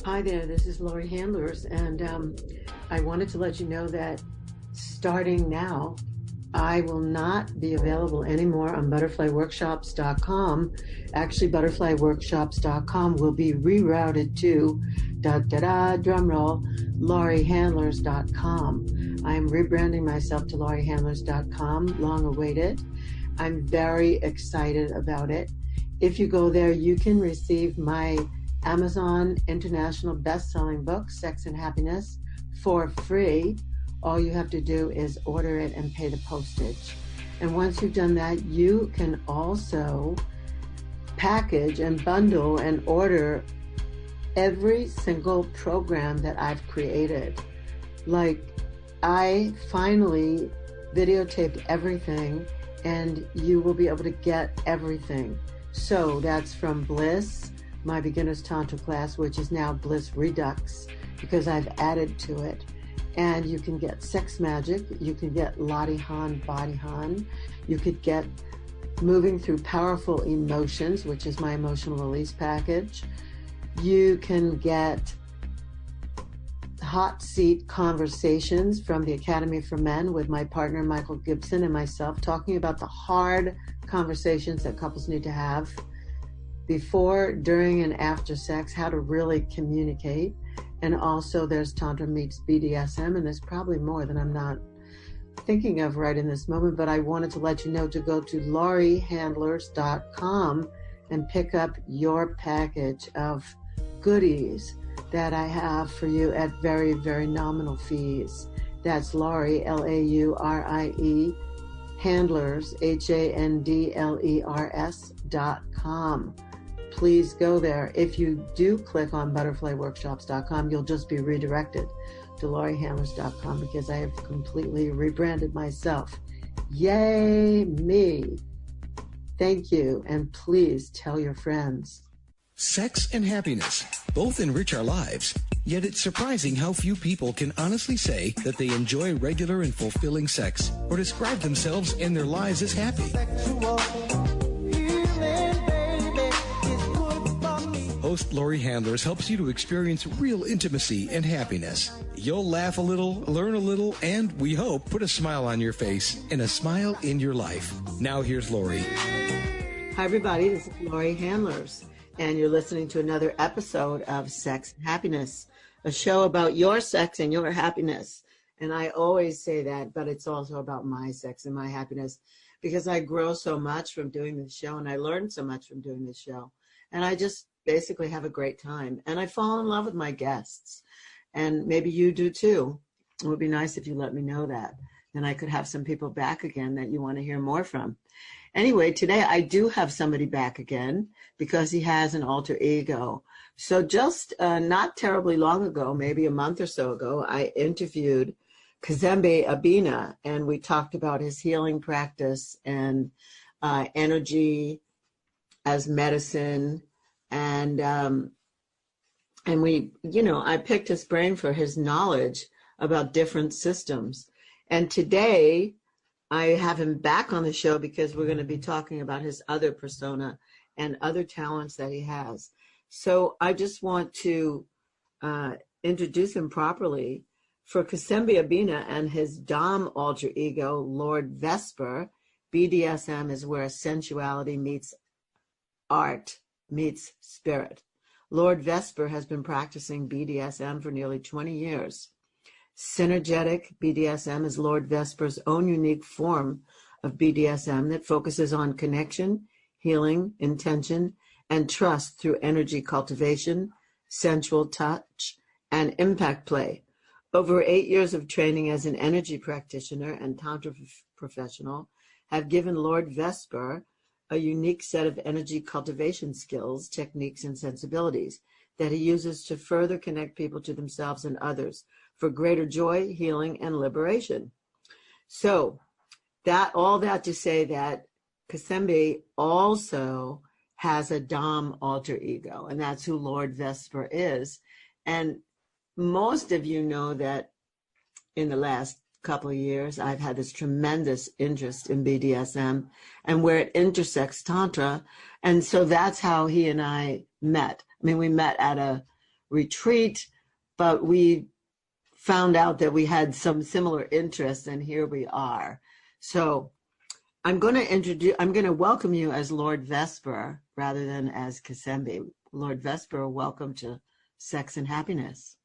Hi there, this is Laurie Handlers, and I wanted to let you know that starting now, I will not be available anymore on butterflyworkshops.com. Actually, butterflyworkshops.com will be rerouted to drumroll, lauriehandlers.com. I'm rebranding myself to lauriehandlers.com, long awaited. I'm very excited about it. If you go there, you can receive my Amazon international best-selling book, Sex and Happiness, for free. All you have to do is order it and pay the postage. And once you've done that, you can also package and bundle and order every single program that I've created. Like, I finally videotaped everything, and you will be able to get everything. So that's from Bliss, my beginner's tantra class, which is now Bliss Redux, because I've added to it. And you can get Sex Magic, you can get Lottie Han, Body Han, you could get Moving Through Powerful Emotions, which is my emotional release package. You can get Hot Seat Conversations from the Academy for Men with my partner Michael Gibson and myself, talking about the hard conversations that couples need to have before, during, and after sex, how to really communicate. And also there's Tantra Meets BDSM, and there's probably more that I'm not thinking of right in this moment, but I wanted to let you know to go to lauriehandlers.com and pick up your package of goodies that I have for you at very, very nominal fees. That's Laurie, Laurie, Handlers, HANDLERS.com. Please go there. If you do click on butterflyworkshops.com, you'll just be redirected to lauriehandlers.com because I have completely rebranded myself. Yay me. Thank you, and please tell your friends. Sex and happiness both enrich our lives, yet it's surprising how few people can honestly say that they enjoy regular and fulfilling sex or describe themselves and their lives as happy. Host Laurie Handlers helps you to experience real intimacy and happiness. You'll laugh a little, learn a little, and, we hope, put a smile on your face and a smile in your life. Now here's Laurie. Hi everybody, this is Laurie Handlers, and you're listening to another episode of Sex and Happiness, a show about your sex and your happiness. And I always say that, but it's also about my sex and my happiness, because I grow so much from doing this show, and I learn so much from doing this show. And I just basically have a great time, and I fall in love with my guests, and maybe you do too. It would be nice if you let me know that, then I could have some people back again that you want to hear more from. Anyway, today I do have somebody back again because he has an alter ego. So just not terribly long ago, maybe a month or so ago, I interviewed Cazembe Abena, and we talked about his healing practice and energy as medicine. And we, I picked his brain for his knowledge about different systems. And today I have him back on the show because we're going to be talking about his other persona and other talents that he has. So I just want to introduce him properly. For Cazembe Abena and his Dom alter ego, Lord Vesper, BDSM is where sensuality meets art, meets spirit. Lord Vesper has been practicing BDSM for nearly 20 years. Senergetic BDSM is Lord Vesper's own unique form of BDSM that focuses on connection, healing, intention, and trust through energy cultivation, sensual touch, and impact play. Over 8 years of training as an energy practitioner and tantra professional have given Lord Vesper a unique set of energy cultivation skills, techniques, and sensibilities that he uses to further connect people to themselves and others for greater joy, healing, and liberation. So all that to say that Cazembe also has a Dom alter ego, and that's who Lord Vesper is. And most of you know that in the last couple of years, I've had this tremendous interest in BDSM and where it intersects Tantra. And so that's how he and I met. I mean, we met at a retreat, but we found out that we had some similar interests, and here we are. So I'm going to welcome you as Lord Vesper rather than as Cazembe. Lord Vesper, welcome to Sex and Happiness.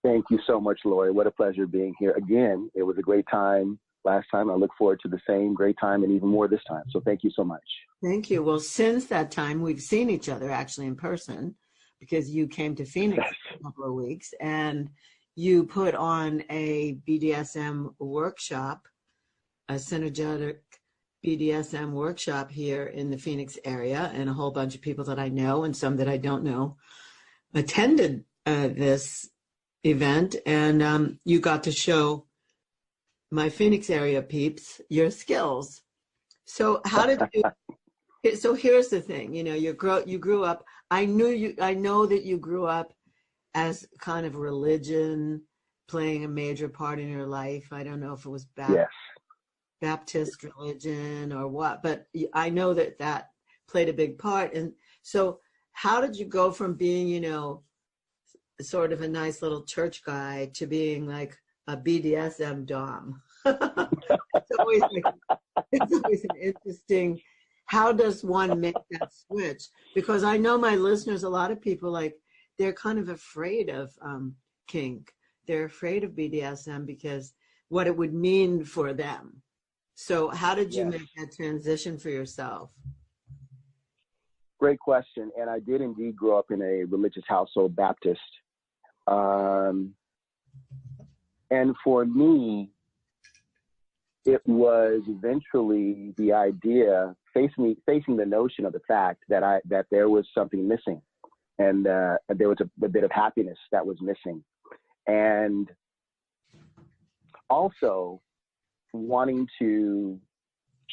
Thank you so much, Laurie. What a pleasure being here. Again, it was a great time last time. I look forward to the same great time and even more this time. So thank you so much. Thank you. Well, since that time, we've seen each other actually in person because you came to Phoenix for a couple of weeks and you put on a BDSM workshop, a Senergetic BDSM workshop here in the Phoenix area, and a whole bunch of people that I know and some that I don't know attended this event, and you got to show my Phoenix area peeps your skills. So how did you, so here's the thing, you know, you grew up, I know that you grew up as kind of religion playing a major part in your life. I don't know if it was Baptist religion or what, but I know that that played a big part. And so how did you go from being, you know, sort of a nice little church guy to being like a BDSM dom? It's always an interesting, how does one make that switch? Because I know my listeners, a lot of people, like, they're kind of afraid of kink. They're afraid of BDSM because what it would mean for them. So how did you make that transition for yourself? Great question. And I did indeed grow up in a religious household, Baptist. And for me, it was eventually the idea, facing the notion of the fact that there was something missing, and there was a bit of happiness that was missing, and also wanting to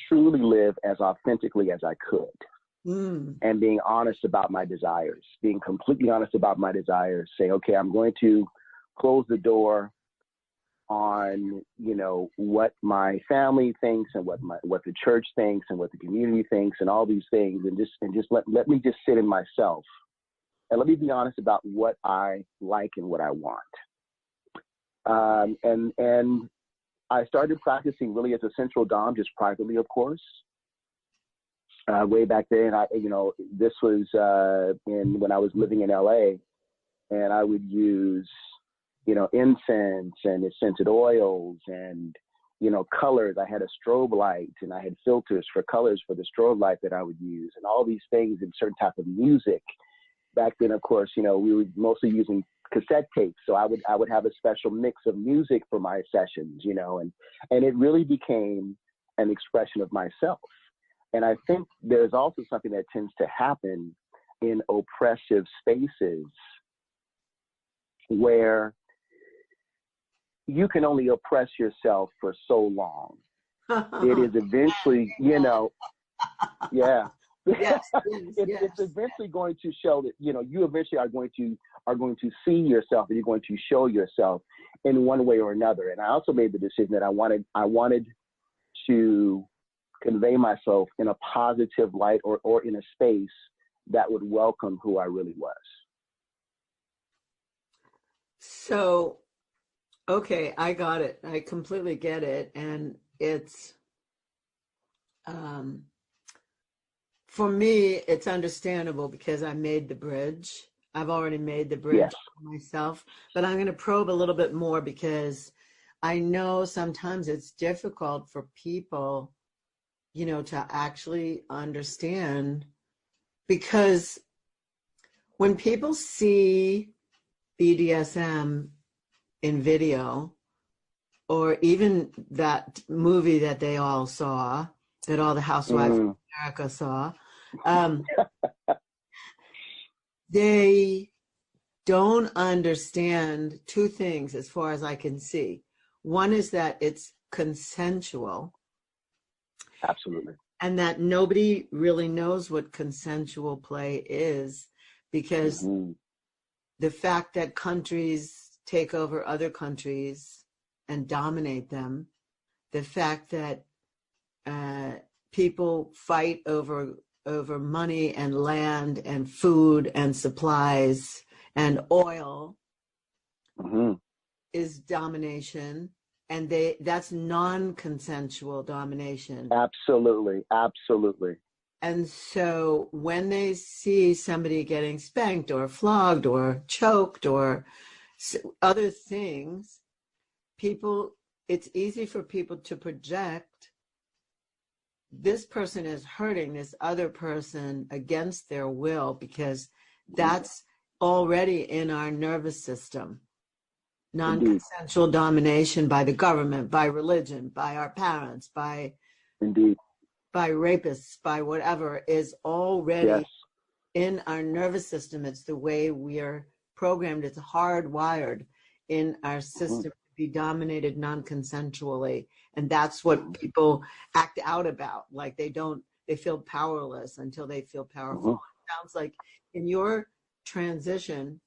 truly live as authentically as I could. And being honest about my desires, being completely honest about my desires, say, okay, I'm going to close the door on, you know, what my family thinks and what the church thinks and what the community thinks and all these things, and just let me just sit in myself and let me be honest about what I like and what I want. And I started practicing really as a sensual dom, just privately, of course. Way back then, this was when I was living in LA, and I would use, incense and scented oils and, colors. I had a strobe light and I had filters for colors for the strobe light that I would use, and all these things in certain type of music. Back then, of course, we were mostly using cassette tapes. So I would have a special mix of music for my sessions, and it really became an expression of myself. And I think there's also something that tends to happen in oppressive spaces where you can only oppress yourself for so long. It is eventually, it's eventually going to show that, you eventually are going to see yourself, and you're going to show yourself in one way or another. And I also made the decision that I wanted to convey myself in a positive light or in a space that would welcome who I really was. So, okay, I got it. I completely get it. And it's, for me, it's understandable because I made the bridge. I've already made the bridge for myself, but I'm going to probe a little bit more because I know sometimes it's difficult for people, to actually understand, because when people see BDSM in video, or even that movie that they all saw, that all the housewives of America saw, they don't understand two things as far as I can see. One is that it's consensual. Absolutely. And that nobody really knows what consensual play is, because the fact that countries take over other countries and dominate them, the fact that people fight over money and land and food and supplies and oil Mm-hmm. is domination, and that's non-consensual domination. Absolutely. Absolutely. And so when they see somebody getting spanked or flogged or choked or other things, it's easy for people to project this person is hurting this other person against their will, because that's already in our nervous system. Non-consensual domination by the government, by religion, by our parents, by rapists, by whatever, is already in our nervous system. It's the way we are programmed. It's hardwired in our system to be dominated non-consensually. And that's what people act out about. Like they feel powerless until they feel powerful. It sounds like in your transition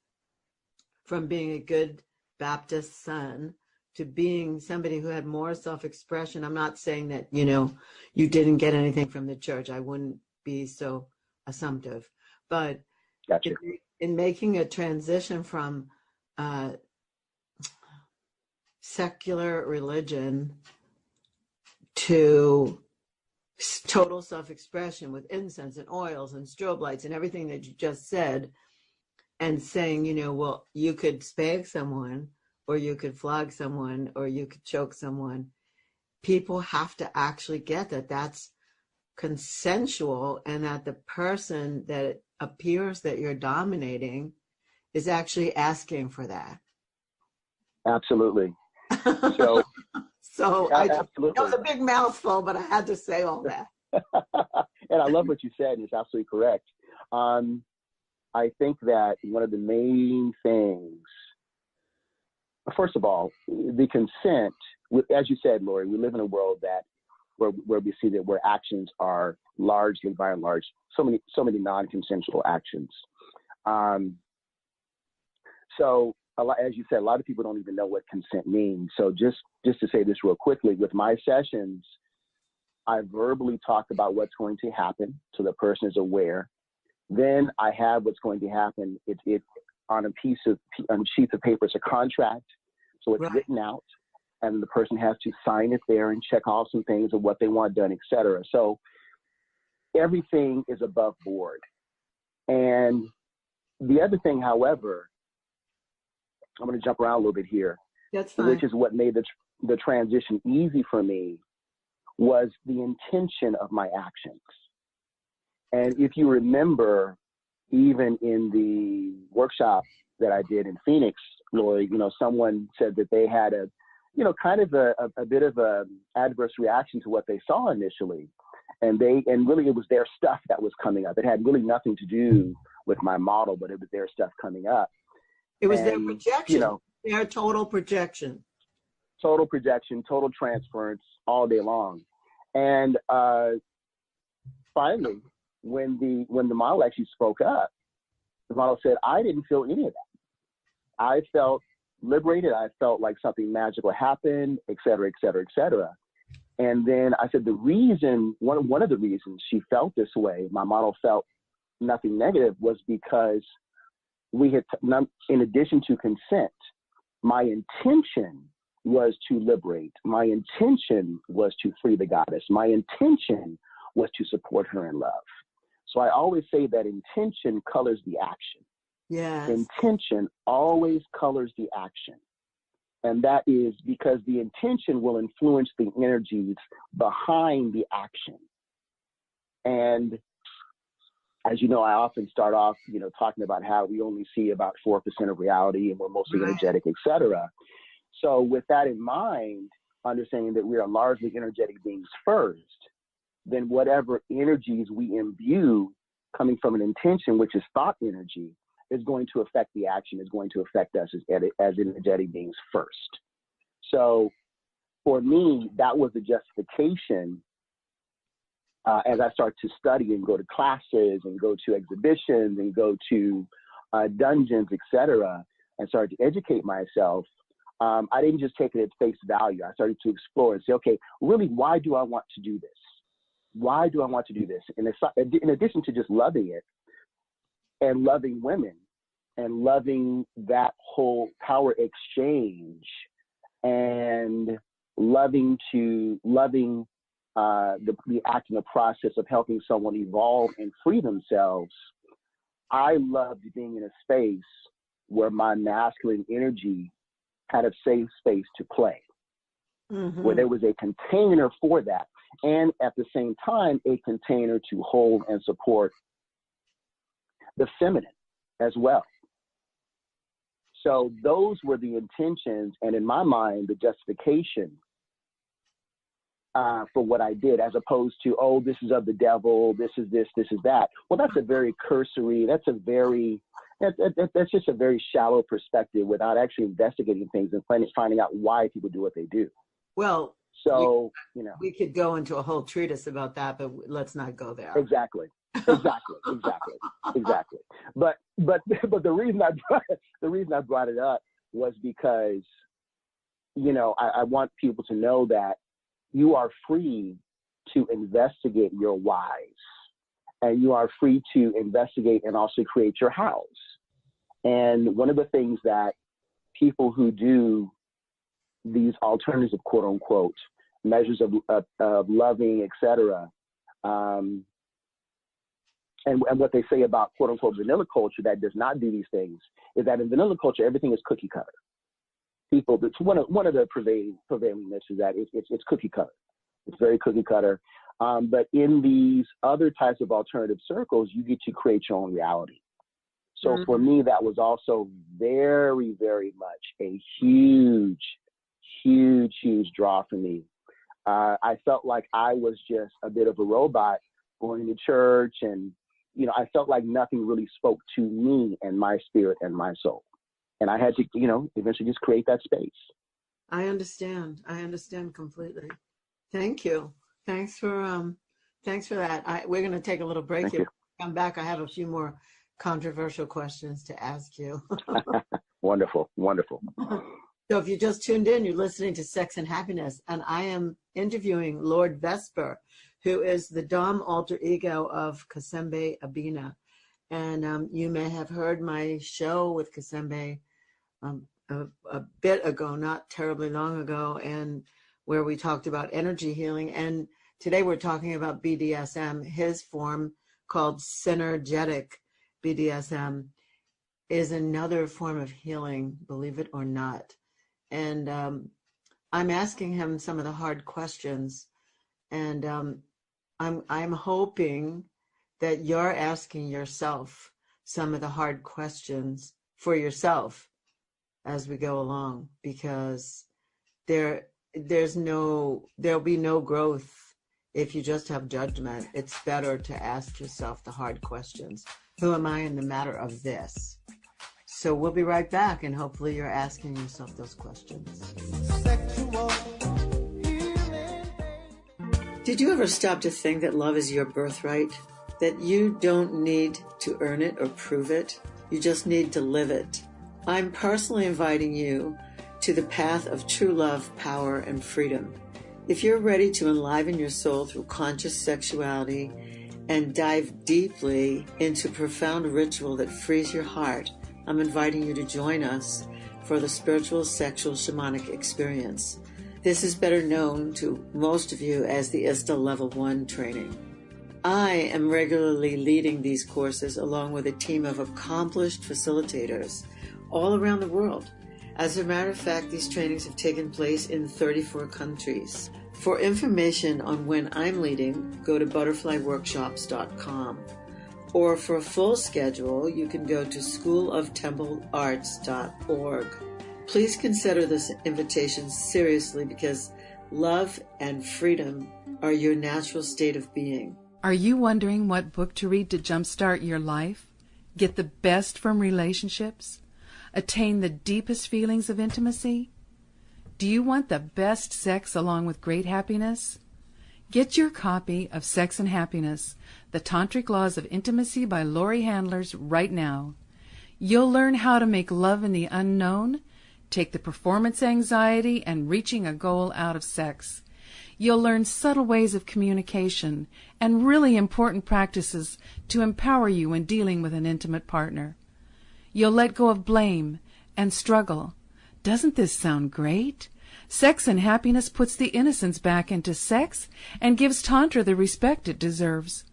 from being a good Baptist son to being somebody who had more self-expression. I'm not saying that, you didn't get anything from the church. I wouldn't be so assumptive. But gotcha. in making a transition from secular religion to total self-expression with incense and oils and strobe lights and everything that you just said, and saying, well, you could spank someone, or you could flog someone, or you could choke someone. People have to actually get that that's consensual, and that the person that it appears that you're dominating is actually asking for that. Absolutely. So absolutely. That was a big mouthful, but I had to say all that. And I love what you said, and it's absolutely correct. I think that one of the main things, first of all, the consent, as you said, Laurie, we live in a world where we see that where actions are largely, by and large, so many non-consensual actions. So as you said, a lot of people don't even know what consent means. So just to say this real quickly, with my sessions, I verbally talk about what's going to happen so the person is aware. Then I have what's going to happen. It on a sheet of paper. It's a contract, so it's written out, and the person has to sign it there and check off some things of what they want done, etc. So everything is above board. And the other thing, however, I'm going to jump around a little bit here. That's fine. Which is what made the transition easy for me, was the intention of my actions. And if you remember, even in the workshop that I did in Phoenix, Laurie, someone said that they had a bit of a adverse reaction to what they saw initially. And really it was their stuff that was coming up. It had really nothing to do with my model, but it was their stuff coming up. It was their projection, their total projection. Total projection, total transference all day long. And finally, when the model actually spoke up, the model said, I didn't feel any of that. I felt liberated. I felt like something magical happened, et cetera, et cetera, et cetera. And then I said, one of the reasons she felt this way, my model felt nothing negative, was because we had, in addition to consent, my intention was to liberate. My intention was to free the goddess. My intention was to support her in love. So I always say that intention colors the action. Yes. Intention always colors the action. And that is because the intention will influence the energies behind the action. And as you know, I often start off, talking about how we only see about 4% of reality and we're mostly energetic, et cetera. So with that in mind, understanding that we are largely energetic beings first, then whatever energies we imbue coming from an intention, which is thought energy, is going to affect the action, is going to affect us as energetic beings first. So for me, that was the justification as I start to study and go to classes and go to exhibitions and go to dungeons, etc., and start to educate myself. I didn't just take it at face value. I started to explore and say, okay, really, why do I want to do this? Why do I want to do this? And in addition to just loving it and loving women, and loving that whole power exchange, and loving the act and the process of helping someone evolve and free themselves. I loved being in a space where my masculine energy had a safe space to play, where there was a container for that, and at the same time, a container to hold and support the feminine as well. So those were the intentions, and in my mind, the justification for what I did, as opposed to, oh, this is of the devil, this is this, this is that. Well, that's a very cursory, that's just a very shallow perspective without actually investigating things and finding out why people do what they do. Well, so, we could go into a whole treatise about that, but let's not go there. Exactly. But the reason I brought it up was because, I want people to know that you are free to investigate your whys, and you are free to investigate and also create your hows. And one of the things that people who do these alternative, quote unquote, measures of loving, etc., and what they say about, quote unquote, vanilla culture that does not do these things is that in vanilla culture, everything is cookie cutter. It's one of the prevailing myths is that it's cookie cutter. It's very cookie cutter. But in these other types of alternative circles, you get to create your own reality. So for me, that was also very, very much a huge draw for me. I felt like I was just a bit of a robot going to church, and I felt like nothing really spoke to me and my spirit and my soul. And I had to, eventually just create that space. I understand completely. Thank you. Thanks for that. We're going to take a little break Thank here. you. Come back. I have a few more controversial questions to ask you. Wonderful. So if you just tuned in, you're listening to Sex and Happiness, and I am interviewing Lord Vesper, who is the Dom alter ego of Cazembe Abena. And you may have heard my show with Cazembe a bit ago, not terribly long ago, and where we talked about energy healing. And today we're talking about BDSM. His form, called Senergetic BDSM, is another form of healing, believe it or not. And I'm asking him some of the hard questions, and I'm hoping that you're asking yourself some of the hard questions for yourself as we go along, because there'll be no growth if you just have judgment. It's better to ask yourself the hard questions. Who am I in the matter of this? So we'll be right back, and hopefully you're asking yourself those questions. Did you ever stop to think that love is your birthright? That you don't need to earn it or prove it? You just need to live it. I'm personally inviting you to the path of true love, power, and freedom. If you're ready to enliven your soul through conscious sexuality and dive deeply into profound ritual that frees your heart, I'm inviting you to join us for the Spiritual Sexual Shamanic Experience. This is better known to most of you as the ISTA Level 1 training. I am regularly leading these courses along with a team of accomplished facilitators all around the world. As a matter of fact, these trainings have taken place in 34 countries. For information on when I'm leading, go to butterflyworkshops.com. Or for a full schedule, you can go to schooloftemplearts.org. Please consider this invitation seriously, because love and freedom are your natural state of being. Are you wondering what book to read to jumpstart your life? Get the best from relationships? Attain the deepest feelings of intimacy? Do you want the best sex along with great happiness? Get your copy of Sex and Happiness, The Tantric Laws of Intimacy by Laurie Handlers right now. You'll learn how to make love in the unknown, take the performance anxiety and reaching a goal out of sex. You'll learn subtle ways of communication and really important practices to empower you when dealing with an intimate partner. You'll let go of blame and struggle. Doesn't this sound great? Sex and Happiness puts the innocence back into sex and gives Tantra the respect it deserves.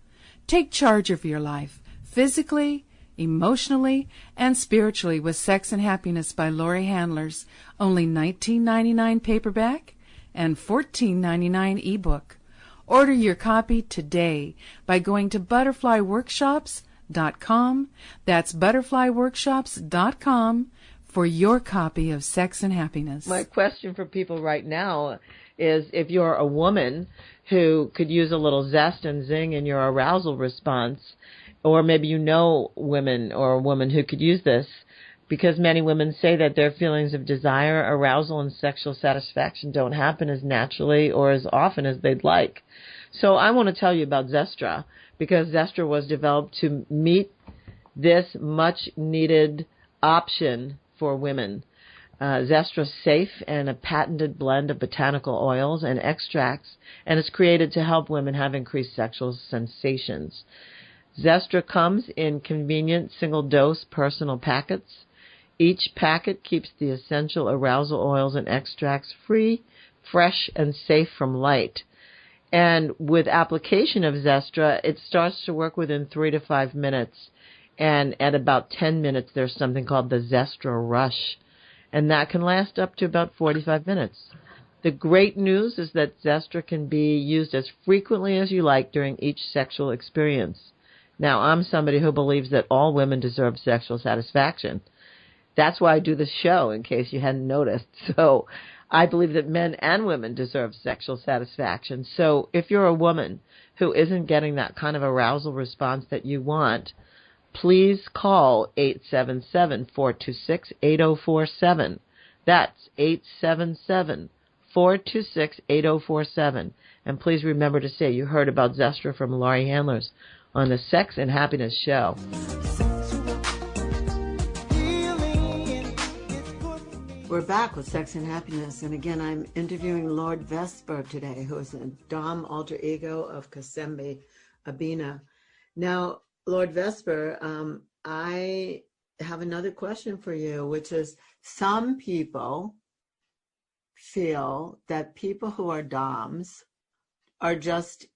Take charge of your life, physically, emotionally, and spiritually with Sex and Happiness by Laurie Handlers. Only $19.99 paperback and $14.99 ebook. Order your copy today by going to butterflyworkshops.com. That's butterflyworkshops.com for your copy of Sex and Happiness. My question for people right now is, if you're a woman who could use a little zest and zing in your arousal response, or maybe you know women or a woman who could use this, because many women say that their feelings of desire, arousal, and sexual satisfaction don't happen as naturally or as often as they'd like. So I want to tell you about Zestra, because Zestra was developed to meet this much-needed option for women. Zestra's safe and a patented blend of botanical oils and extracts, and it's created to help women have increased sexual sensations. Zestra comes in convenient single-dose personal packets. Each packet keeps the essential arousal oils and extracts free, fresh, and safe from light. And with application of Zestra, it starts to work within 3 to 5 minutes. And at about 10 minutes, there's something called the Zestra Rush. And that can last up to about 45 minutes. The great news is that Zestra can be used as frequently as you like during each sexual experience. Now, I'm somebody who believes that all women deserve sexual satisfaction. That's why I do this show, in case you hadn't noticed. So I believe that men and women deserve sexual satisfaction. So if you're a woman who isn't getting that kind of arousal response that you want, please call 877-426-8047. That's 877-426-8047. And please remember to say you heard about Zestra from Laurie Handlers on the Sex and Happiness Show. We're back with Sex and Happiness, and again, I'm interviewing Lord Vesper today, who is a Dom alter ego of Cazembe Abena. Now, Lord Vesper, I have another question for you, which is, some people feel that people who are Doms are just,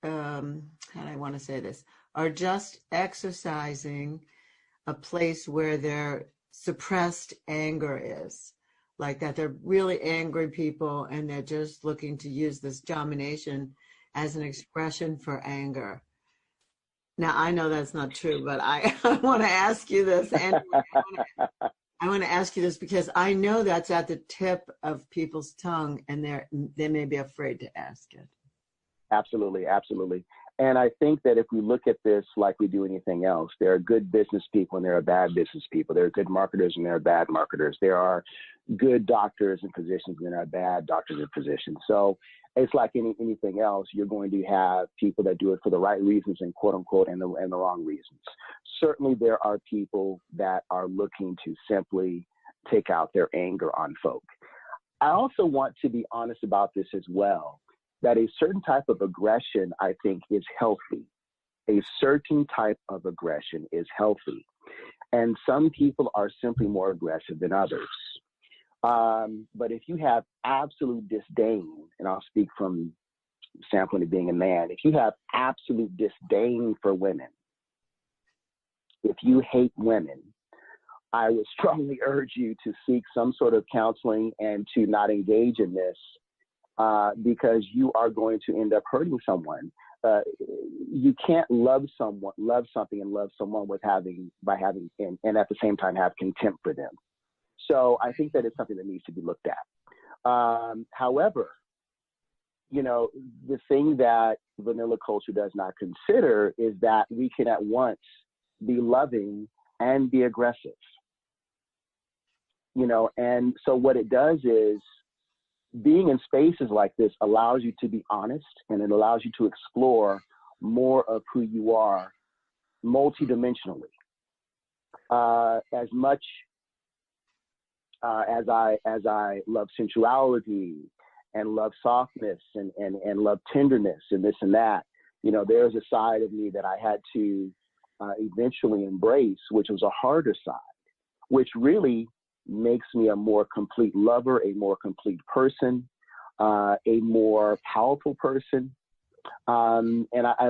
how do I want to say this, are just exercising a place where their suppressed anger is, like that they're really angry people and they're just looking to use this domination as an expression for anger. Now, I know that's not true, but I want to ask you this. Anyway, I want to ask you this because I know that's at the tip of people's tongue, and they may be afraid to ask it. Absolutely, absolutely. And I think that if we look at this like we do anything else, there are good business people and there are bad business people. There are good marketers and there are bad marketers. There are good doctors and physicians and there are bad doctors and physicians. So it's like anything else. You're going to have people that do it for the right reasons and quote unquote and the wrong reasons. Certainly there are people that are looking to simply take out their anger on folk. I also want to be honest about this as well, that a certain type of aggression, I think, is healthy. A certain type of aggression is healthy. And some people are simply more aggressive than others. But if you have absolute disdain, and I'll speak from standpoint of being a man, if you have absolute disdain for women, if you hate women, I would strongly urge you to seek some sort of counseling and to not engage in this. Because you are going to end up hurting someone. You can't love something and love someone by having and at the same time have contempt for them. So I think that is something that needs to be looked at. However, the thing that vanilla culture does not consider is that we can at once be loving and be aggressive. And so what it does is, being in spaces like this allows you to be honest, and it allows you to explore more of who you are multidimensionally. As much as I love sensuality and love softness and love tenderness and this and that, there's a side of me that I had to eventually embrace, which was a harder side, which really makes me a more complete lover, a more complete person, a more powerful person. And I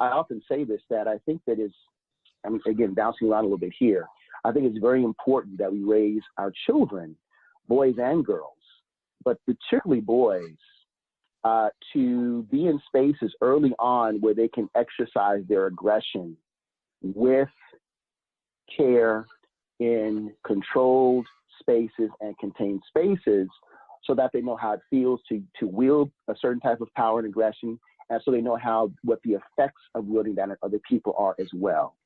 often say this, that I think that is, I mean, again, bouncing around a little bit here, I think it's very important that we raise our children, boys and girls, but particularly boys, to be in spaces early on where they can exercise their aggression with care in controlled spaces and contained spaces, so that they know how it feels to wield a certain type of power and aggression, and so they know what the effects of wielding that on other people are as well,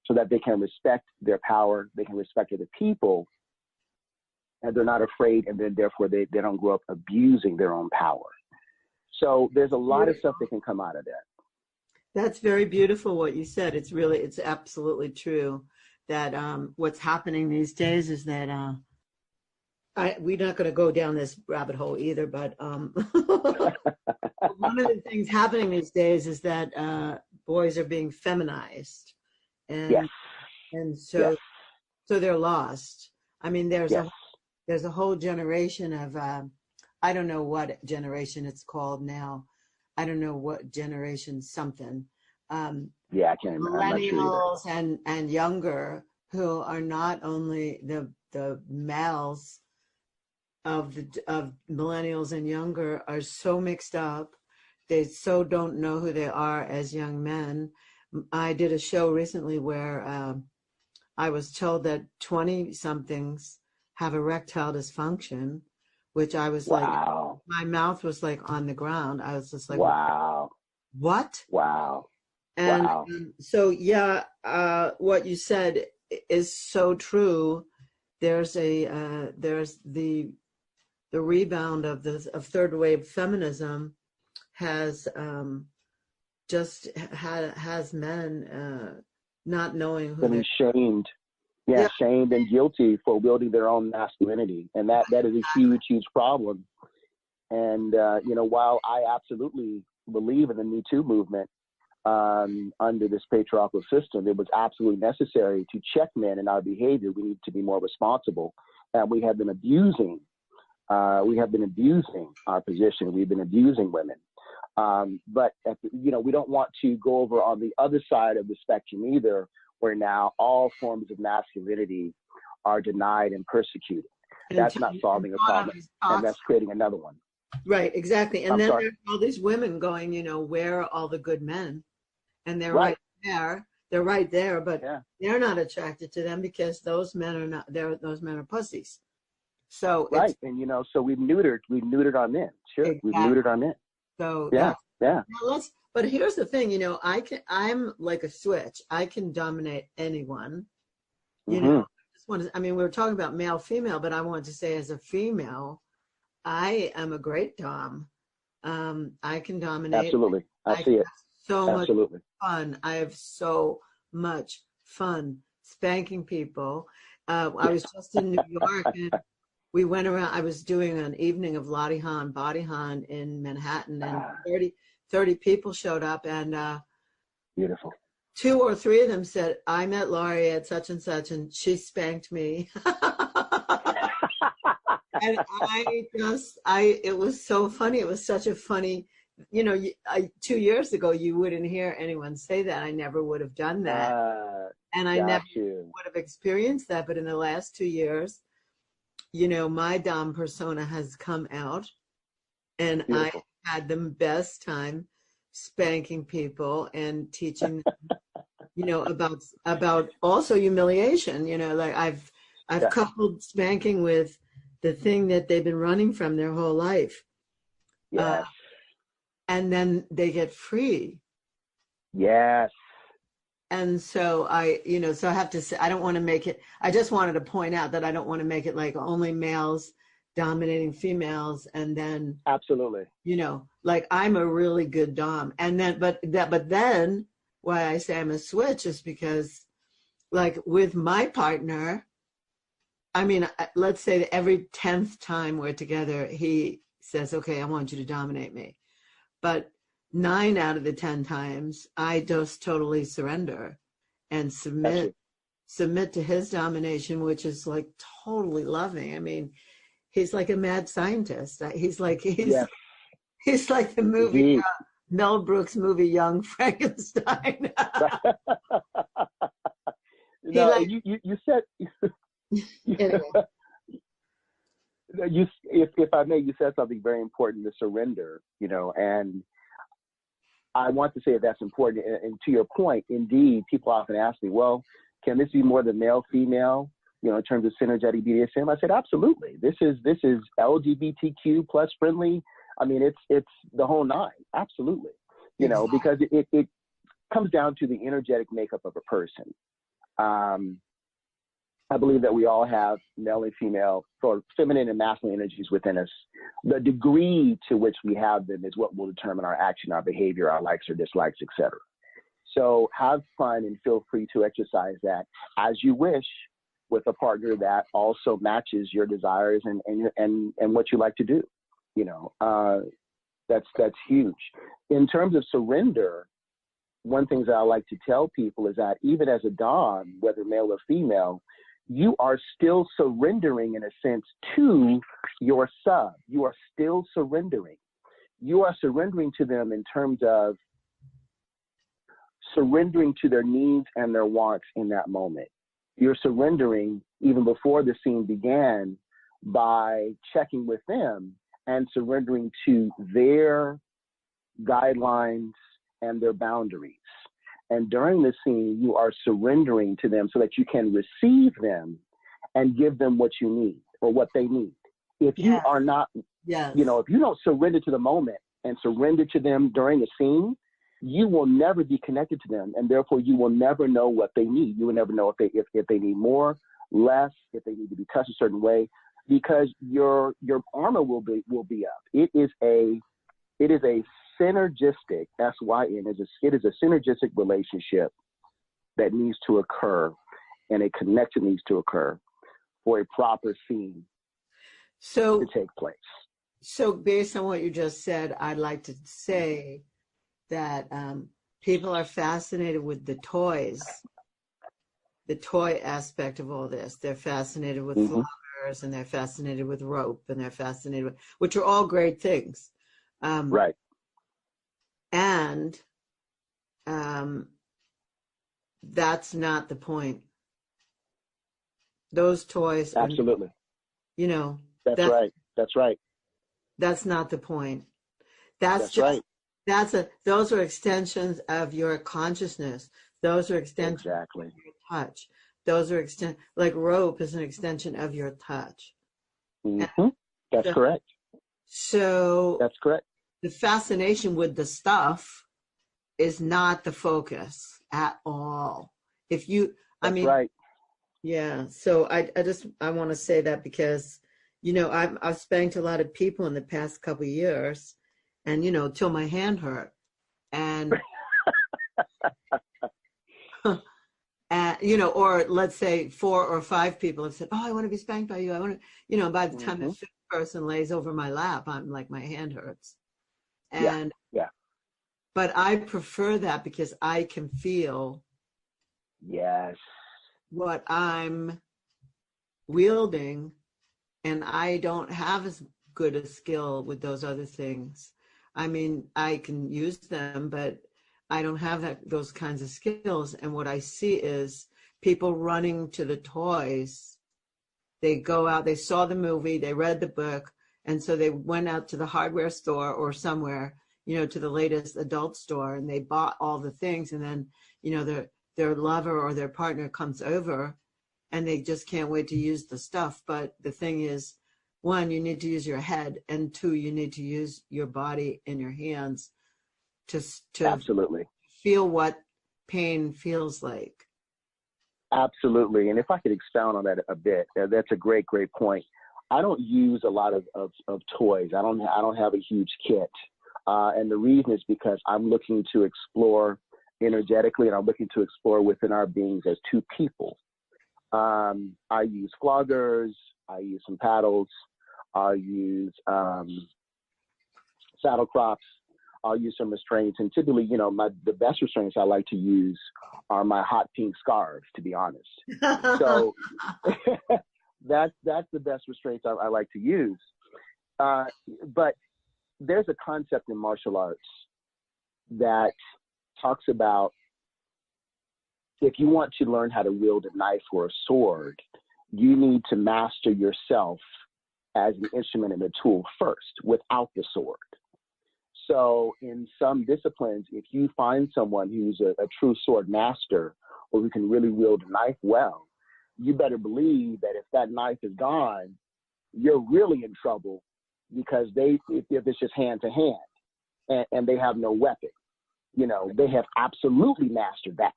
so that they can respect their power, they can respect other people, and they're not afraid, and then therefore they don't grow up abusing their own power. So there's a lot of stuff that can come out of that. That's very beautiful what you said. It's absolutely true that what's happening these days is that we're not going to go down this rabbit hole either, but one of the things happening these days is that boys are being feminized, and yes. and so yes. so they're lost. I mean, there's yes. a whole generation of I don't know what generation it's called now. I don't know what generation something. Yeah, I can't remember. Millennials and younger, who are not only the males of millennials and younger are so mixed up. They so don't know who they are as young men. I did a show recently where I was told that 20-somethings have erectile dysfunction, which I was wow. like, my mouth was like on the ground. I was just like, wow. What? Wow. And wow. So, yeah, what you said is so true. There's the rebound of third wave feminism has has men not knowing who they're shamed. Yeah, shamed and guilty for wielding their own masculinity. And that is a huge, huge problem. And, while I absolutely believe in the Me Too movement under this patriarchal system, it was absolutely necessary to check men in our behavior. We need to be more responsible. And we have been abusing our position. We've been abusing women. But, we don't want to go over on the other side of the spectrum either, where now all forms of masculinity are denied and persecuted. That's not solving a problem, and that's creating another one. Right, exactly. And then there's all these women going, where are all the good men? And they're right there. They're right there, but they're not attracted to them because those men are not. Those men are pussies. So and so we've neutered our men. Sure, exactly. We've neutered our men. So yeah. But here's the thing, I'm like a switch. I can dominate anyone. We were talking about male, female, but I wanted to say as a female, I am a great dom. I can dominate. Absolutely. I see it. So much fun. I have so much fun spanking people. I was just in New York and we went around. I was doing an evening of Bodyhan in Manhattan, and 30 people showed up, and beautiful. 2 or 3 of them said, I met Laurie at such and such, and she spanked me. And it was so funny. It was such a funny, 2 years ago, you wouldn't hear anyone say that. I never would have done that. And I never would have experienced that. But in the last 2 years, my Dom persona has come out, and beautiful. I had the best time spanking people and teaching them, about also humiliation. Like I've coupled spanking with the thing that they've been running from their whole life. Yes. And then they get free. Yes. And so I have to say, I don't want to make it, I just wanted to point out that I don't want to make it like only males dominating females, and then absolutely, like I'm a really good dom, and then but then why I say I'm a switch is because, like, with my partner, I mean, let's say that every 10th time we're together, he says, okay, I want you to dominate me, but 9 out of the 10 times I just totally surrender, and submit to his domination, which is like totally loving. I mean, he's like a mad scientist. He's like the movie Mel Brooks movie Young Frankenstein. No, you said Anyway. If I may, you said something very important, the surrender, and I want to say that's important. And to your point, indeed, people often ask me, well, can this be more than male, female, in terms of Senergetic BDSM? I said, absolutely. This is LGBTQ plus friendly. I mean, it's the whole nine. Absolutely. Because it comes down to the energetic makeup of a person. I believe that we all have male and female, or feminine and masculine energies within us. The degree to which we have them is what will determine our action, our behavior, our likes or dislikes, etc. So have fun and feel free to exercise that as you wish with a partner that also matches your desires and what you like to do. That's huge. In terms of surrender, one thing that I like to tell people is that even as a dom, whether male or female, you are still surrendering in a sense to your sub. You are still surrendering. You are surrendering to them in terms of surrendering to their needs and their wants in that moment. You're surrendering even before the scene began by checking with them and surrendering to their guidelines and their boundaries. And during the scene, you are surrendering to them so that you can receive them and give them what you need or what they need. If you are not, if you don't surrender to the moment and surrender to them during a scene, you will never be connected to them. And therefore, you will never know what they need. You will never know if they need more, less, if they need to be touched a certain way, because your armor will be up. It is a synergistic, S-Y-N, it is a synergistic relationship that needs to occur, and a connection needs to occur for a proper scene to take place. So based on what you just said, I'd like to say that people are fascinated with the toys, the toy aspect of all this. They're fascinated with floggers, and they're fascinated with rope, and they're fascinated with, which are all great things. Right. And that's not the point. Those toys are, absolutely. That's right. That's right. That's not the point. That's just right. Those are extensions of your consciousness. Those are extensions of your touch. Those are like rope is an extension of your touch. Mm-hmm. That's correct. So that's correct. The fascination with the stuff is not the focus at all. Right. Yeah. So I want to say that because, I've spanked a lot of people in the past couple of years, and, till my hand hurt. And, or let's say 4 or 5 people have said, oh, I want to be spanked by you. I want to, by the time the 5th person lays over my lap, I'm like, my hand hurts. And, but I prefer that because I can feel what I'm wielding, and I don't have as good a skill with those other things. I mean, I can use them, but I don't have those kinds of skills. And what I see is people running to the toys. They go out, they saw the movie, they read the book, and so they went out to the hardware store or somewhere, to the latest adult store, and they bought all the things, and then, their lover or their partner comes over, and they just can't wait to use the stuff. But the thing is, 1, you need to use your head, and 2, you need to use your body and your hands to absolutely feel what pain feels like. Absolutely. And if I could expound on that a bit, that's a great point. I don't use a lot of toys. I don't have a huge kit. And the reason is because I'm looking to explore energetically, and I'm looking to explore within our beings as 2 people. I use floggers, I use some paddles, I use saddle crops. I'll use some restraints. And typically, you know, the best restraints I like to use are my hot pink scarves, to be honest. So that's the best restraints I like to use. But there's a concept in martial arts that talks about if you want to learn how to wield a knife or a sword, you need to master yourself as an instrument and a tool first without the sword. So in some disciplines, if you find someone who's a true sword master or who can really wield a knife well, you better believe that if that knife is gone, you're really in trouble, because if it's just hand to hand and they have no weapon, you know, they have absolutely mastered that.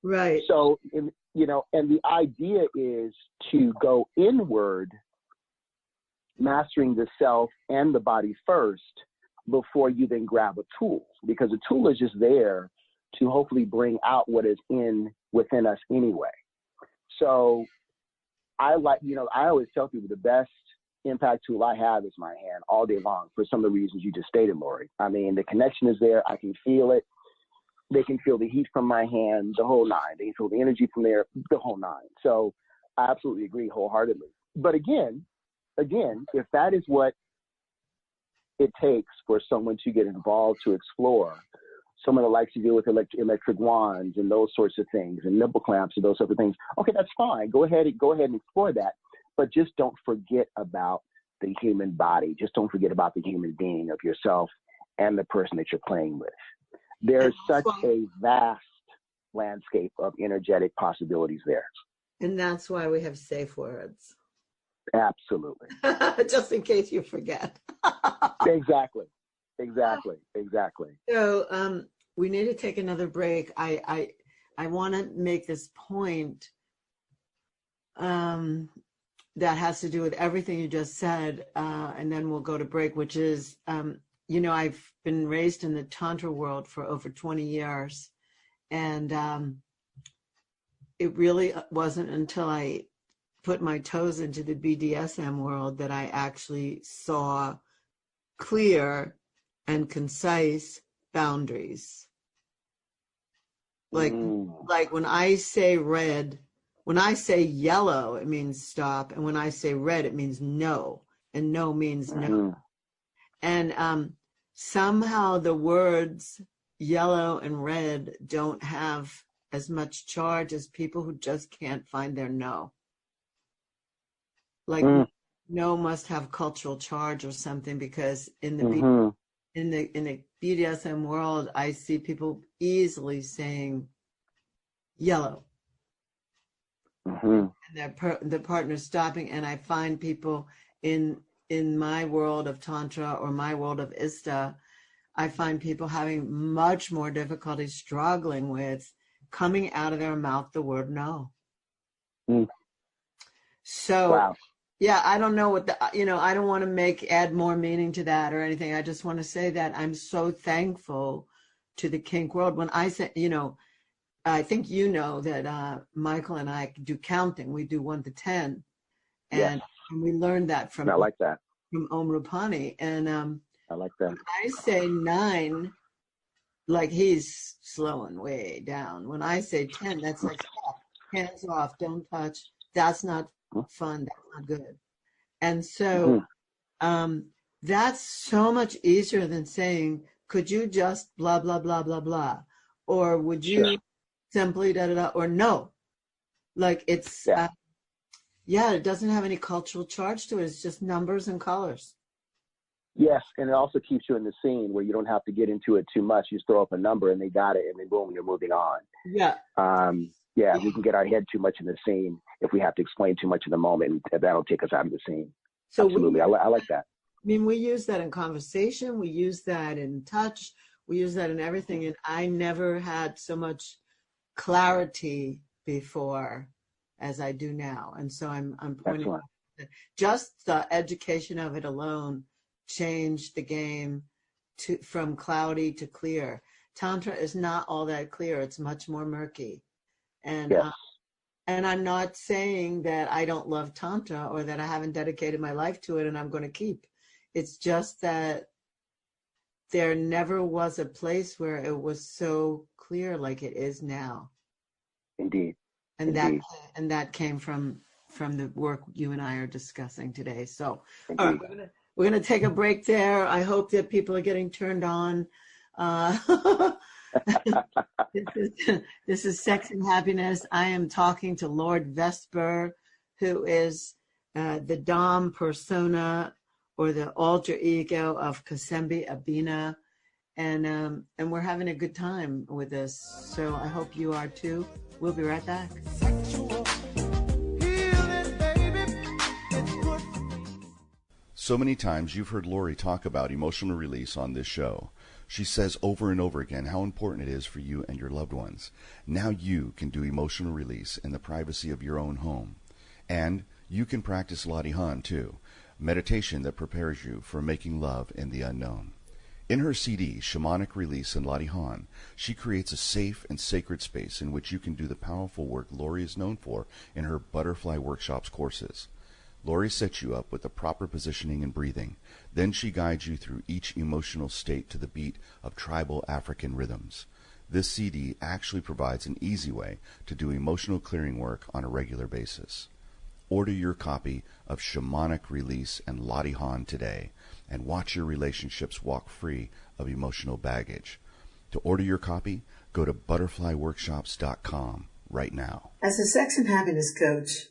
Right. So, you know, and the idea is to go inward, mastering the self and the body first before you then grab a tool, because a tool is just there to hopefully bring out what is within us anyway. So I always tell people the best impact tool I have is my hand all day long, for some of the reasons you just stated, Laurie. I mean, the connection is there. I can feel it. They can feel the heat from my hand, the whole nine. They can feel the energy from there, the whole nine. So I absolutely agree wholeheartedly. But again, if that is what it takes for someone to get involved, to explore, someone that likes to deal with electric wands and those sorts of things, and nipple clamps and those sorts of things, okay, that's fine. Go ahead and explore that. But just don't forget about the human body. Just don't forget about the human being of yourself and the person that you're playing with. There's such a vast landscape of energetic possibilities there. And that's why we have safe words. Absolutely. Just in case you forget. Exactly. So we need to take another break. I want to make this point that has to do with everything you just said, and then we'll go to break, which is, you know, I've been raised in the Tantra world for over 20 years, and it really wasn't until I put my toes into the BDSM world that I actually saw clear and concise boundaries. Like when I say red, when I say yellow, it means stop. And when I say red, it means no. And no means no. And somehow the words yellow and red don't have as much charge as people who just can't find their no. Like no must have cultural charge or something, because in the in the BDSM world, I see people easily saying yellow. And the partner stopping, and I find people in my world of Tantra or my world of Ista, I find people having much more difficulty struggling with coming out of their mouth the word no. So, yeah, I don't know what I don't want to add more meaning to that or anything. I just want to say that I'm so thankful to the kink world. When I say, I think that Michael and I do counting. We do 1 to 10, and we learned that from from Om Rupani. And I like that. When I say 9, like he's slowing way down. When I say 10, that's like stop, hands off, don't touch. That's not fun. That's not good. And so that's so much easier than saying, could you just blah, blah, blah, blah, blah. Or would you simply da, da, da, or no. Like it's, it doesn't have any cultural charge to it. It's just numbers and colors. Yes, and it also keeps you in the scene where you don't have to get into it too much. You just throw up a number and they got it, and then boom, you're moving on. We can get our head too much in the scene if we have to explain too much in the moment, and that'll take us out of the scene. So absolutely, I like that. I mean, we use that in conversation. We use that in touch. We use that in everything. And I never had so much clarity before as I do now. And so I'm pointing out that just the education of it alone changed the game from cloudy to clear. Tantra is not all that clear. It's much more murky. And and I'm not saying that I don't love Tantra or that I haven't dedicated my life to it and I'm going to keep. It's just that there never was a place where it was so clear like it is now. Indeed. And Indeed. that came from the work you and I are discussing today. So, Indeed. all right, we're gonna take a break there. I hope that people are getting turned on. This is Sex and Happiness. I am talking to Lord Vesper, who is the Dom persona or the alter ego of Cazembe Abena, and we're having a good time with this. So I hope you are too. We'll be right back. So many times you've heard Laurie talk about emotional release on this show. She says over and over again how important it is for you and your loved ones. Now you can do emotional release in the privacy of your own home. And you can practice Lottie Han too, meditation that prepares you for making love in the unknown. In her CD, Shamanic Release and Lottie Han, she creates a safe and sacred space in which you can do the powerful work Laurie is known for in her Butterfly Workshops courses. Laurie sets you up with the proper positioning and breathing. Then she guides you through each emotional state to the beat of tribal African rhythms. This CD actually provides an easy way to do emotional clearing work on a regular basis. Order your copy of Shamanic Release and Lottie Han today and watch your relationships walk free of emotional baggage. To order your copy, go to butterflyworkshops.com right now. As a sex and happiness coach,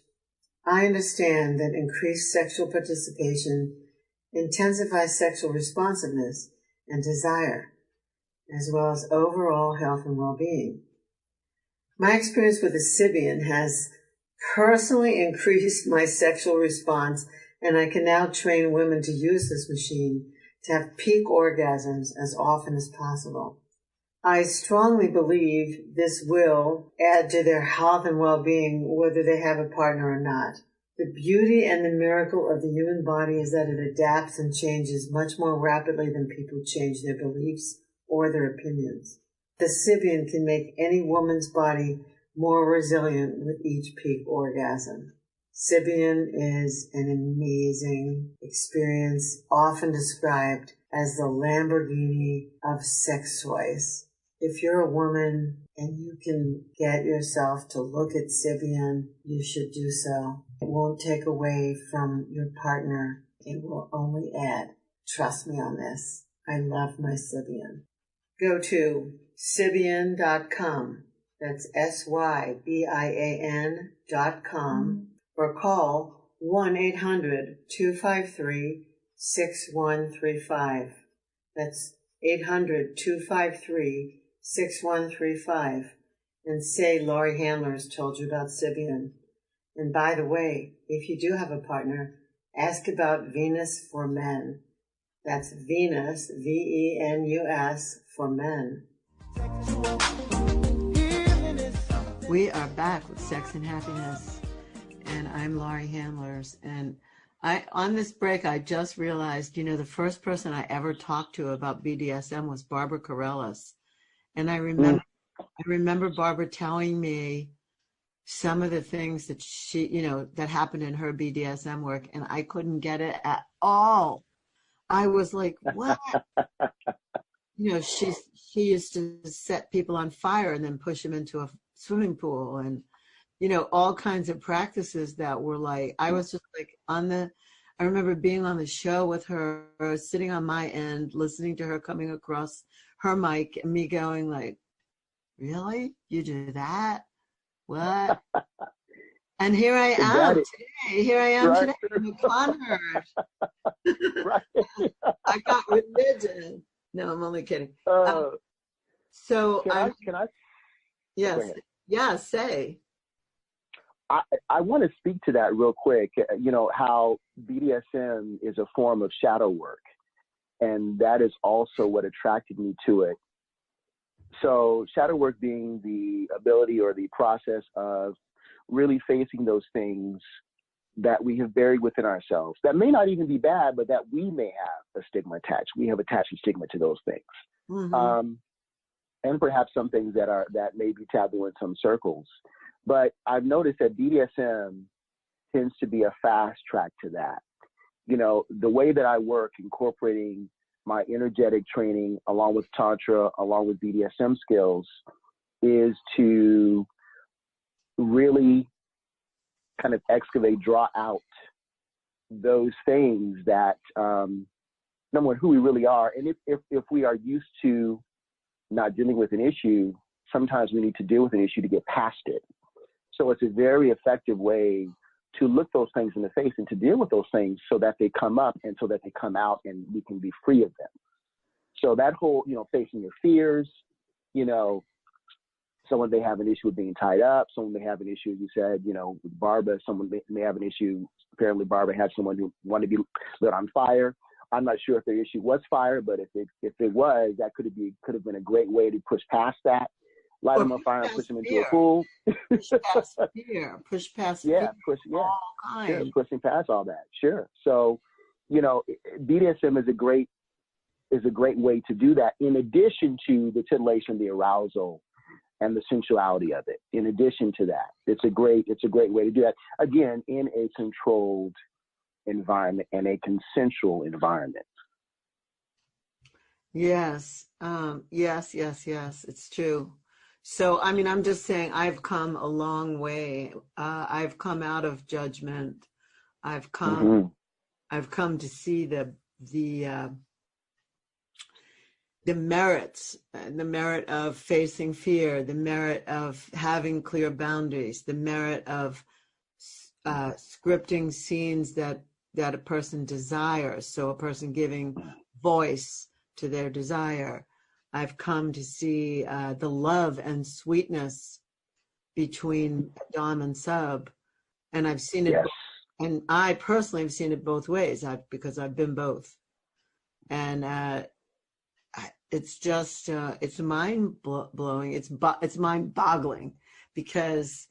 I understand that increased sexual participation intensifies sexual responsiveness and desire, as well as overall health and well-being. My experience with the Sybian has personally increased my sexual response, and I can now train women to use this machine to have peak orgasms as often as possible. I strongly believe this will add to their health and well-being whether they have a partner or not. The beauty and the miracle of the human body is that it adapts and changes much more rapidly than people change their beliefs or their opinions. The Sybian can make any woman's body more resilient with each peak orgasm. Sybian is an amazing experience, often described as the Lamborghini of sex toys. If you're a woman and you can get yourself to look at Sybian, you should do so. It won't take away from your partner. It will only add. Trust me on this. I love my Sybian. Go to Sybian.com. That's SYBIAN.com or call 1-800-253-6135. That's 800-253-6135. And say Laurie Handlers told you about Sybian. And by the way, if you do have a partner, ask about Venus for Men. That's Venus, VENUS, for men. We are back with Sex and Happiness, and I'm Laurie Handlers. And on this break, I just realized, the first person I ever talked to about BDSM was Barbara Corellis. And I remember Barbara telling me some of the things that she, that happened in her BDSM work, and I couldn't get it at all. I was like, what? She used to set people on fire and then push them into a swimming pool, and all kinds of practices that were like, I was just like I remember being on the show with her, sitting on my end, listening to her coming across her mic, and me going like, really? You do that? What? And here I am today. Here I am today. I'm a convert. Right. I got religion. No, I'm only kidding. So can I? Yes. Yeah, say. I want to speak to that real quick. How BDSM is a form of shadow work, and that is also what attracted me to it. So shadow work being the ability or the process of really facing those things that we have buried within ourselves that may not even be bad, but that we may have a stigma attached. We have attached a stigma to those things. Mm-hmm. And perhaps some things that may be taboo in some circles. But I've noticed that BDSM tends to be a fast track to that. The way that I work, incorporating my energetic training, along with Tantra, along with BDSM skills, is to really kind of excavate, draw out those things that, number one, who we really are. And if we are used to not dealing with an issue, sometimes we need to deal with an issue to get past it. So it's a very effective way to look those things in the face and to deal with those things so that they come up and so that they come out and we can be free of them. So that whole, facing your fears, someone may have an issue with being tied up. Someone may have an issue, you said, with Barbara. Someone may have an issue. Apparently Barbara had someone who wanted to be lit on fire. I'm not sure if their issue was fire, but if it was, that could have been a great way to push past that. Light them on fire and push them into a pool. Push past fear. Push past fear. Sure, pushing past all that. Sure. So, BDSM is a great way to do that. In addition to the titillation, the arousal, and the sensuality of it. In addition to that, it's a great way to do that. Again, in a controlled environment and a consensual environment. Yes. Yes. It's true. So, I'm just saying I've come a long way. I've come out of judgment. I've come to see the merits, the merit of facing fear, the merit of having clear boundaries, the merit of scripting scenes that a person desires. So a person giving voice to their desire. I've come to see the love and sweetness between Dom and Sub, and I've seen it. Yes. And I personally have seen it both ways because I've been both. And it's just, it's mind blowing. It's mind boggling because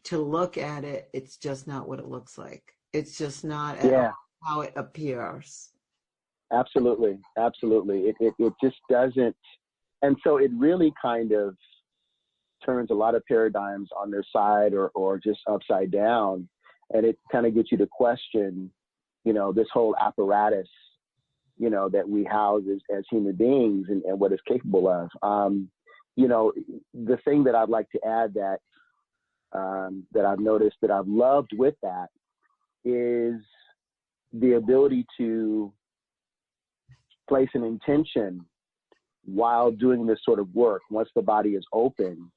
to look at it, it's just not what it looks like. It's just not how it appears. Absolutely. It just doesn't. And so it really kind of turns a lot of paradigms on their side or just upside down. And it kind of gets you to question, this whole apparatus, that we house as human beings and what it's capable of. The thing that I'd like to add that I've noticed that I've loved with that is the ability to place an intention while doing this sort of work. Once the body is open,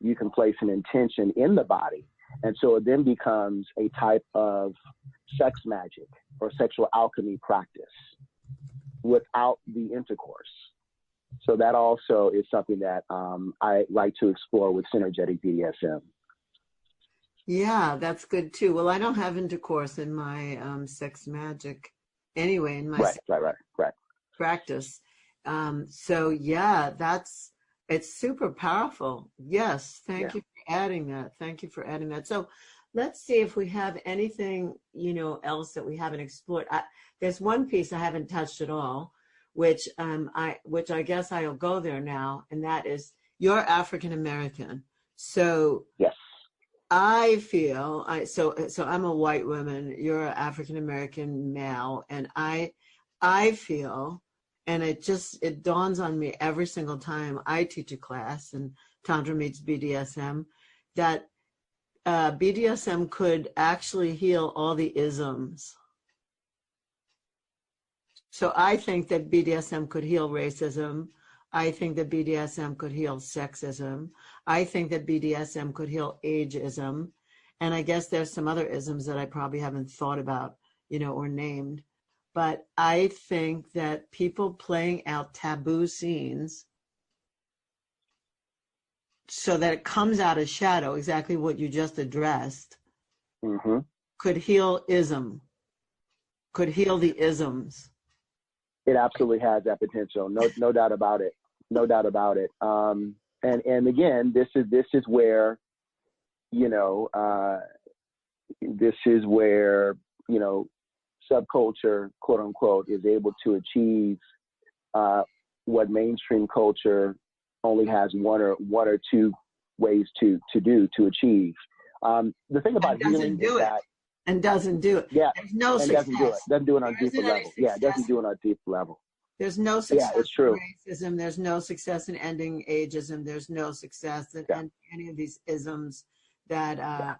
you can place an intention in the body. And so it then becomes a type of sex magic or sexual alchemy practice without the intercourse. So that also is something that I like to explore with Senergetic BDSM. Yeah, that's good too. Well, I don't have intercourse in my sex magic anyway, in my right. practice. So yeah, it's super powerful. Yes. Thank you for adding that. So let's see if we have anything, else that we haven't explored. There's one piece I haven't touched at all, which I guess I'll go there now. And that is you're African American. So yes. I feel so I'm a white woman, you're an African American male, and I feel, and it dawns on me every single time I teach a class and Tantra meets BDSM, that BDSM could actually heal all the isms. So I think that BDSM could heal racism. I think that BDSM could heal sexism. I think that BDSM could heal ageism. And I guess there's some other isms that I probably haven't thought about, or named. But I think that people playing out taboo scenes so that it comes out of shadow, exactly what you just addressed, could heal could heal the isms. It absolutely has that potential. No doubt about it. No doubt about it. And again, this is where, subculture, quote unquote, is able to achieve what mainstream culture only has one or two ways to achieve. The thing about healing is that and doesn't do it. Yeah, there's no and success. Doesn't do it on a deeper level. Yeah, it doesn't do it on a deep level. There's no success it's true. in racism. There's no success in ending ageism. There's no success in any of these isms that,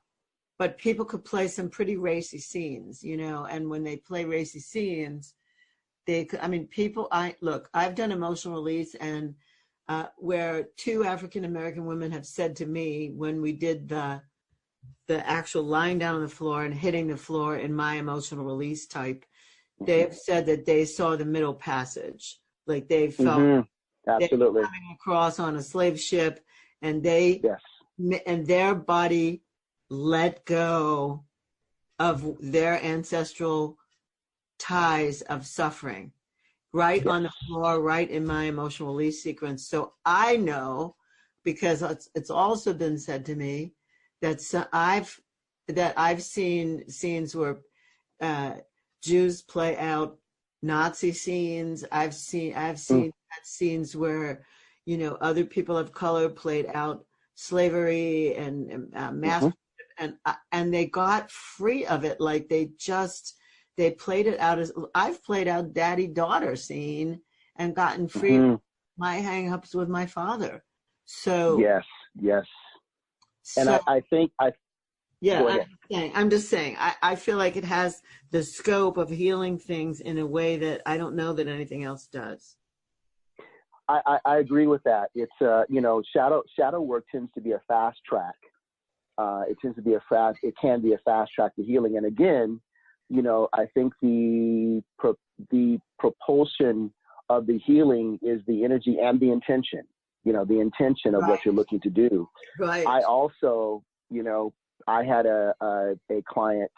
but people could play some pretty racy scenes, you know, and when they play racy scenes, they could, I mean, I've done emotional release, and where 2 African-American women have said to me when we did the actual lying down on the floor and hitting the floor in my emotional release type, they've said that they saw the middle passage, like they felt absolutely they were coming across on a slave ship, and and their body let go of their ancestral ties of suffering right on the floor, right in my emotional release sequence. So I know, because it's also been said to me that I've seen scenes where Jews play out Nazi scenes. I've seen scenes where, you know, other people of color played out slavery and mass, and they got free of it. Like they played it out as, I've played out daddy-daughter scene and gotten free of my hang-ups with my father. So yes. And so, I think I'm just saying, I feel like it has the scope of healing things in a way that I don't know that anything else does. I agree with that. It's you know, shadow work tends to be a fast track. It can be a fast track to healing. And again, you know, I think the propulsion of the healing is the energy and the intention. You know, the intention of what you're looking to do. Right. I also, you know, I had a client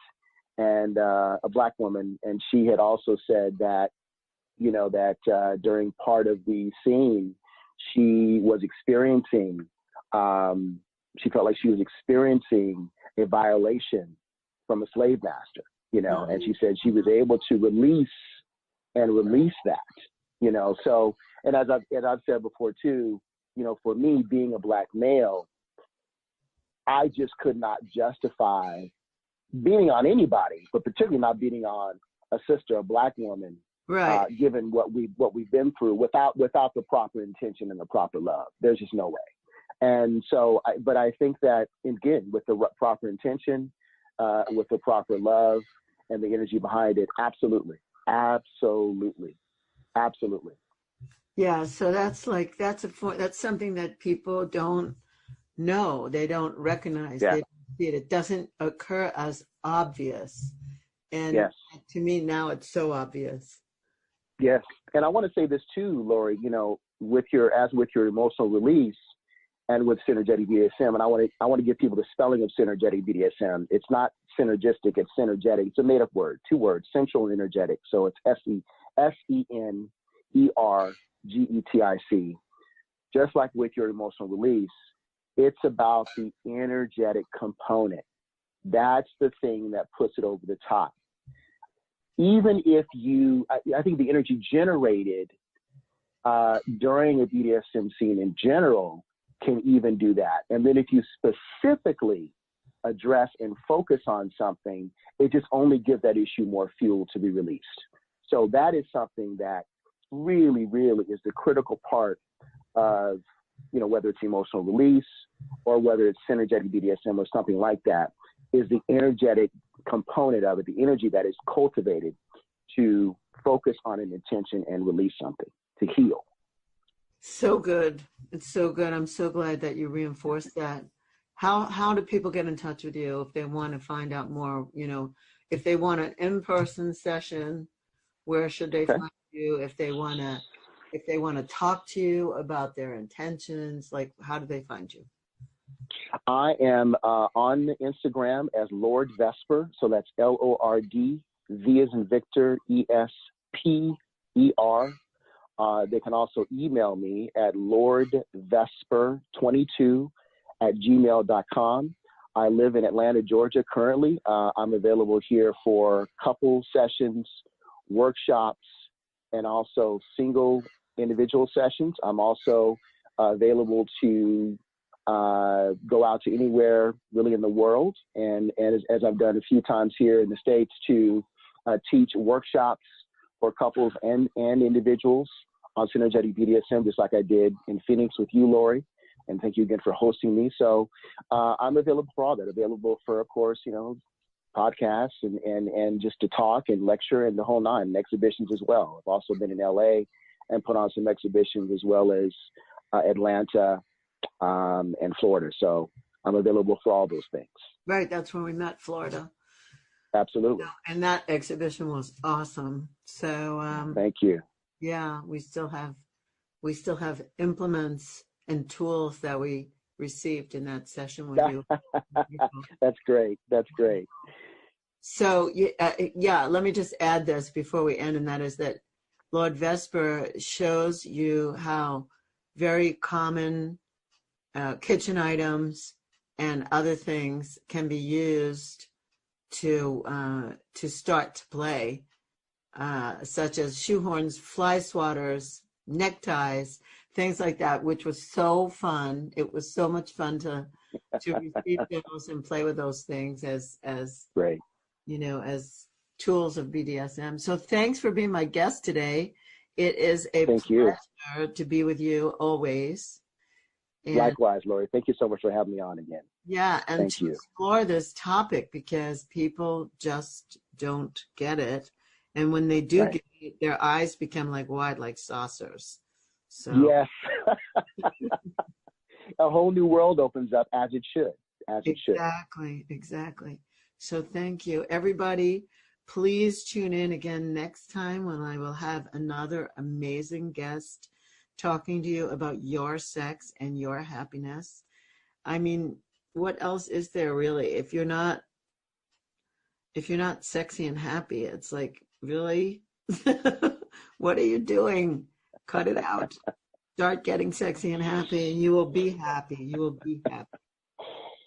and a Black woman, and she had also said that, you know, that during part of the scene, she was experiencing, she felt like she was experiencing a violation from a slave master, you know, and she said she was able to release that, you know. So, and as I've said before too, you know, for me being a Black male, I just could not justify beating on anybody, but particularly not beating on a sister, a Black woman, right. Given what we've been through, without the proper intention and the proper love. There's just no way. And so, but I think that, again, with the proper intention, with the proper love and the energy behind it, absolutely. Yeah, so that's something that people don't know. They don't recognize. They don't see it. It doesn't occur as obvious. And to me now it's so obvious. Yes. And I want to say this too, Laurie, you know, with your emotional release and with Senergetic BDSM, and I want to give people the spelling of Senergetic BDSM. It's not synergistic, it's synergetic. It's a made up word, 2 words, sensual and energetic. So it's SENERGETIC. Just like with your emotional release, it's about the energetic component. That's the thing that puts it over the top. Even if I think the energy generated during a BDSM scene in general can even do that. And then if you specifically address and focus on something, it just only gives that issue more fuel to be released. So that is something that really, really is the critical part of, you know, whether it's emotional release or whether it's Senergetic BDSM or something like that, is the energetic component of it, the energy that is cultivated to focus on an intention and release something, to heal. So good. It's so good. I'm so glad that you reinforced that. How do people get in touch with you if they want to find out more? You know, if they want an in-person session, where should they find you? If they want to talk to you about their intentions, like, how do they find you? I am on Instagram as Lord Vesper. So that's LORD, V as in Victor, ESPER. They can also email me at lordvesper22@gmail.com. I live in Atlanta, Georgia currently. I'm available here for couple sessions, workshops, and also single individual sessions. I'm also available to go out to anywhere really in the world, and as I've done a few times here in the States, to teach workshops for couples and individuals on Senergetic BDSM, just like I did in Phoenix with you, Laurie. And thank you again for hosting me. So I'm available for all that, available for, of course, podcasts and just to talk and lecture and the whole nine, and exhibitions as well. I've also been in LA and put on some exhibitions as well as Atlanta and Florida. So I'm available for all those things. Right. That's when we met, Florida. Absolutely. And that exhibition was awesome. So thank you. Yeah, we still have implements and tools that we received in that session with you. That's great. That's great. So let me just add this before we end, and that is that Lord Vesper shows you how very common kitchen items and other things can be used to start to play, such as shoehorns, fly swatters, neckties, things like that, which was so fun. It was so much fun to receive those and play with those things as great, as tools of BDSM. So thanks for being my guest today. It is a pleasure to be with you always. And likewise, Laurie. Thank you so much for having me on again. Yeah, and to explore this topic, because people just don't get it. And when they do get it, their eyes become wide like saucers. So yes. A whole new world opens up, as it should. Exactly. So thank you. Everybody, please tune in again next time when I will have another amazing guest talking to you about your sex and your happiness. I mean, what else is there really? If you're not sexy and happy, it's like, really? What are you doing? Cut it out. Start getting sexy and happy, and you will be happy. You will be happy.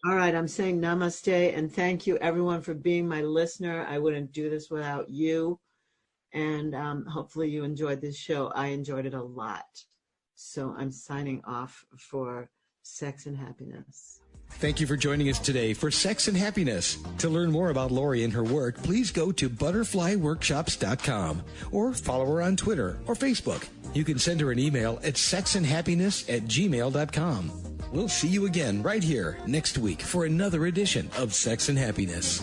All right, I'm saying namaste, and thank you, everyone, for being my listener. I wouldn't do this without you, and hopefully you enjoyed this show. I enjoyed it a lot. So I'm signing off for Sex and Happiness. Thank you for joining us today for Sex and Happiness. To learn more about Laurie and her work, please go to butterflyworkshops.com or follow her on Twitter or Facebook. You can send her an email at sexandhappiness@gmail.com. We'll see you again right here next week for another edition of Sex and Happiness.